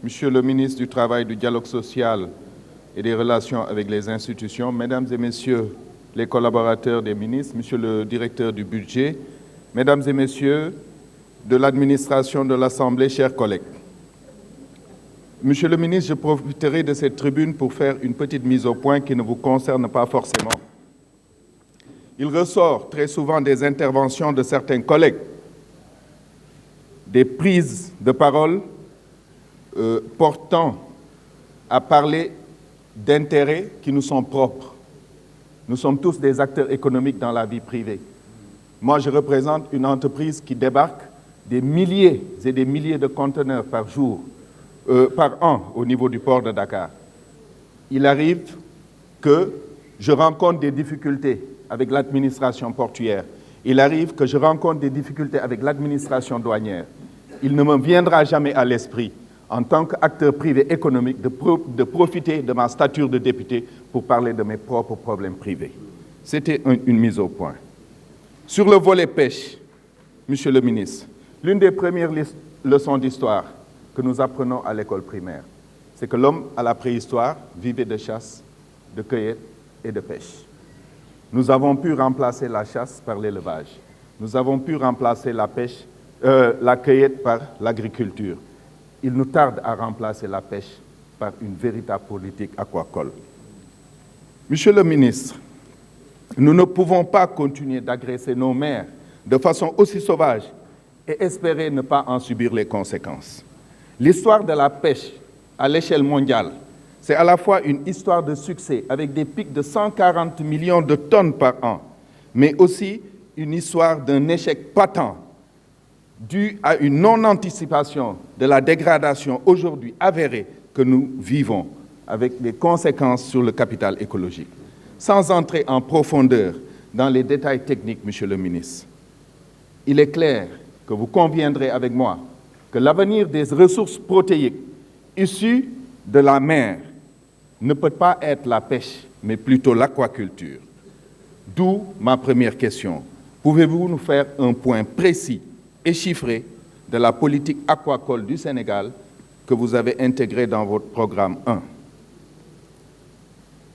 Monsieur le ministre du Travail, du Dialogue social et des Relations avec les institutions, Mesdames et Messieurs les collaborateurs des ministres, Monsieur le directeur du budget, Mesdames et Messieurs de l'administration de l'Assemblée, chers collègues. Monsieur le ministre, je profiterai de cette tribune pour faire une petite mise au point qui ne vous concerne pas forcément. Il ressort très souvent des interventions de certains collègues, des prises de parole portant à parler d'intérêts qui nous sont propres. Nous sommes tous des acteurs économiques dans la vie privée. Moi, je représente une entreprise qui débarque des milliers et des milliers de conteneurs par jour, par an, au niveau du port de Dakar. Il arrive que je rencontre des difficultés avec l'administration portuaire. Il arrive que je rencontre des difficultés avec l'administration douanière. Il ne me viendra jamais à l'esprit, en tant qu'acteur privé économique, de profiter de ma stature de député pour parler de mes propres problèmes privés. C'était une mise au point. Sur le volet pêche, Monsieur le ministre, l'une des premières leçons d'histoire que nous apprenons à l'école primaire, c'est que l'homme, à la préhistoire, vivait de chasse, de cueillette et de pêche. Nous avons pu remplacer la chasse par l'élevage. Nous avons pu remplacer la cueillette par l'agriculture. Il nous tarde à remplacer la pêche par une véritable politique aquacole. Monsieur le ministre, nous ne pouvons pas continuer d'agresser nos mers de façon aussi sauvage et espérer ne pas en subir les conséquences. L'histoire de la pêche à l'échelle mondiale, c'est à la fois une histoire de succès avec des pics de 140 millions de tonnes par an, mais aussi une histoire d'un échec patent dû à une non-anticipation de la dégradation aujourd'hui avérée que nous vivons, avec des conséquences sur le capital écologique. Sans entrer en profondeur dans les détails techniques, Monsieur le ministre, il est clair que vous conviendrez avec moi que l'avenir des ressources protéiques issues de la mer ne peut pas être la pêche, mais plutôt l'aquaculture. D'où ma première question. Pouvez-vous nous faire un point précis et chiffré de la politique aquacole du Sénégal que vous avez intégrée dans votre programme 1.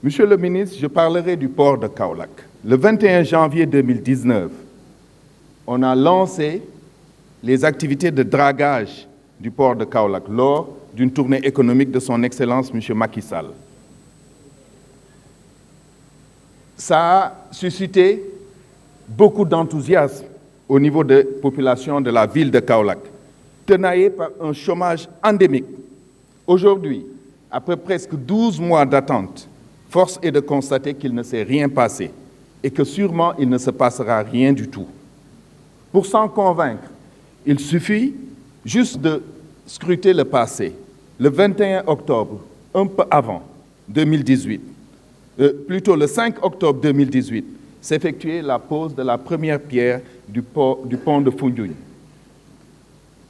Monsieur le ministre, je parlerai du port de Kaolack. Le 21 janvier 2019, on a lancé les activités de dragage du port de Kaolack lors d'une tournée économique de son Excellence, M. Macky Sall. Ça a suscité beaucoup d'enthousiasme au niveau des populations de la ville de Kaolack, tenaillée par un chômage endémique. Aujourd'hui, après presque 12 mois d'attente, force est de constater qu'il ne s'est rien passé et que sûrement il ne se passera rien du tout. Pour s'en convaincre, il suffit juste de scruter le passé. Le 21 octobre, un peu avant 2018, plutôt le 5 octobre 2018, s'effectuait la pose de la première pierre du pont de Foundiougne.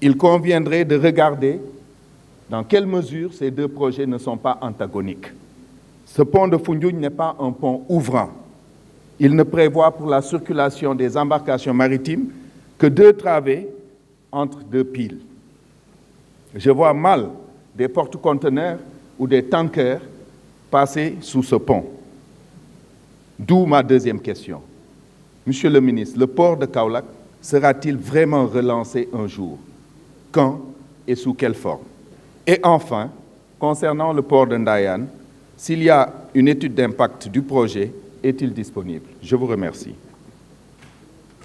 Il conviendrait de regarder dans quelle mesure ces deux projets ne sont pas antagoniques. Ce pont de Foundiougne n'est pas un pont ouvrant. Il ne prévoit pour la circulation des embarcations maritimes que 2 travées entre 2 piles. Je vois mal des porte-conteneurs ou des tankers passer sous ce pont. D'où ma deuxième question. Monsieur le ministre, le port de Kaolack sera-t-il vraiment relancé un jour? Quand et sous quelle forme? Et enfin, concernant le port de Ndayane, s'il y a une étude d'impact du projet, est-il disponible? Je vous remercie.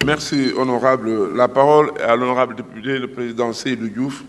Merci, honorable. La parole est à l'honorable député, le président Seydou Diouf,